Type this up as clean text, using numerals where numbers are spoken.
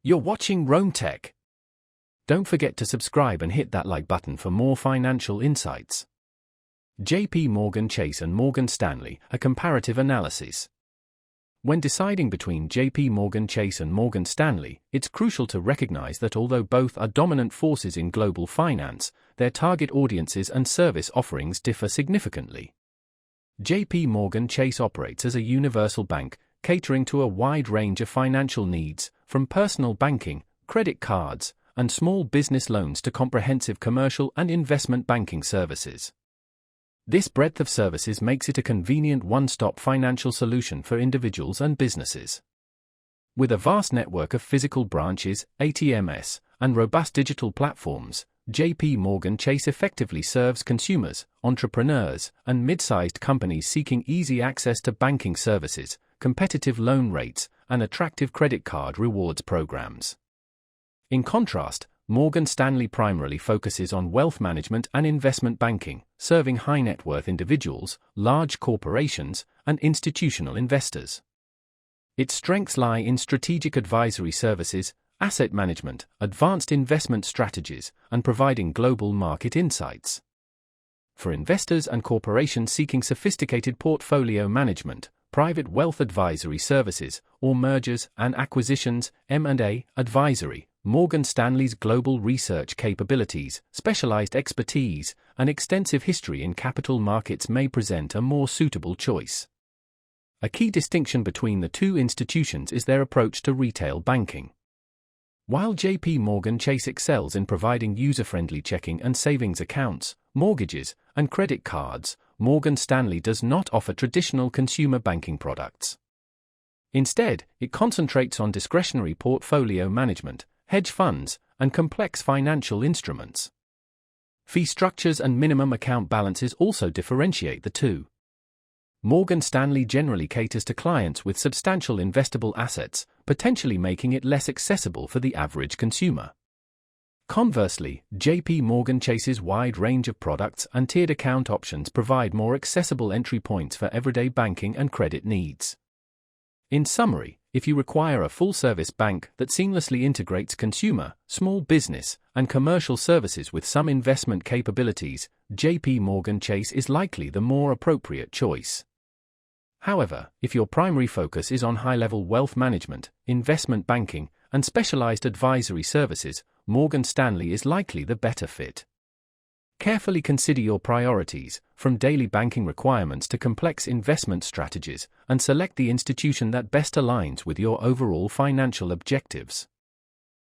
You're watching Rome Tech. Don't forget to subscribe and hit that like button for more financial insights. JPMorgan Chase and Morgan Stanley, a comparative analysis. When deciding between JPMorgan Chase and Morgan Stanley, it's crucial to recognize that although both are dominant forces in global finance, their target audiences and service offerings differ significantly. JPMorgan Chase operates as a universal bank, catering to a wide range of financial needs, from personal banking, credit cards, and small business loans to comprehensive commercial and investment banking services. This breadth of services makes it a convenient one-stop financial solution for individuals and businesses. With a vast network of physical branches, ATMs, and robust digital platforms, JPMorgan Chase effectively serves consumers, entrepreneurs, and mid-sized companies seeking easy access to banking services, competitive loan rates, and attractive credit card rewards programs. In contrast, Morgan Stanley primarily focuses on wealth management and investment banking, serving high-net-worth individuals, large corporations, and institutional investors. Its strengths lie in strategic advisory services, asset management, advanced investment strategies, and providing global market insights. For investors and corporations seeking sophisticated portfolio management, private wealth advisory services, or mergers and acquisitions, M&A advisory, Morgan Stanley's global research capabilities, specialized expertise, and extensive history in capital markets may present a more suitable choice. A key distinction between the two institutions is their approach to retail banking. While JPMorgan Chase excels in providing user-friendly checking and savings accounts, mortgages, and credit cards, Morgan Stanley does not offer traditional consumer banking products. Instead, it concentrates on discretionary portfolio management, hedge funds, and complex financial instruments. Fee structures and minimum account balances also differentiate the two. Morgan Stanley generally caters to clients with substantial investable assets, potentially making it less accessible for the average consumer. Conversely, JPMorgan Chase's wide range of products and tiered account options provide more accessible entry points for everyday banking and credit needs. In summary, if you require a full-service bank that seamlessly integrates consumer, small business, and commercial services with some investment capabilities, JPMorgan Chase is likely the more appropriate choice. However, if your primary focus is on high-level wealth management, investment banking, and specialized advisory services, Morgan Stanley is likely the better fit. Carefully consider your priorities, from daily banking requirements to complex investment strategies, and select the institution that best aligns with your overall financial objectives.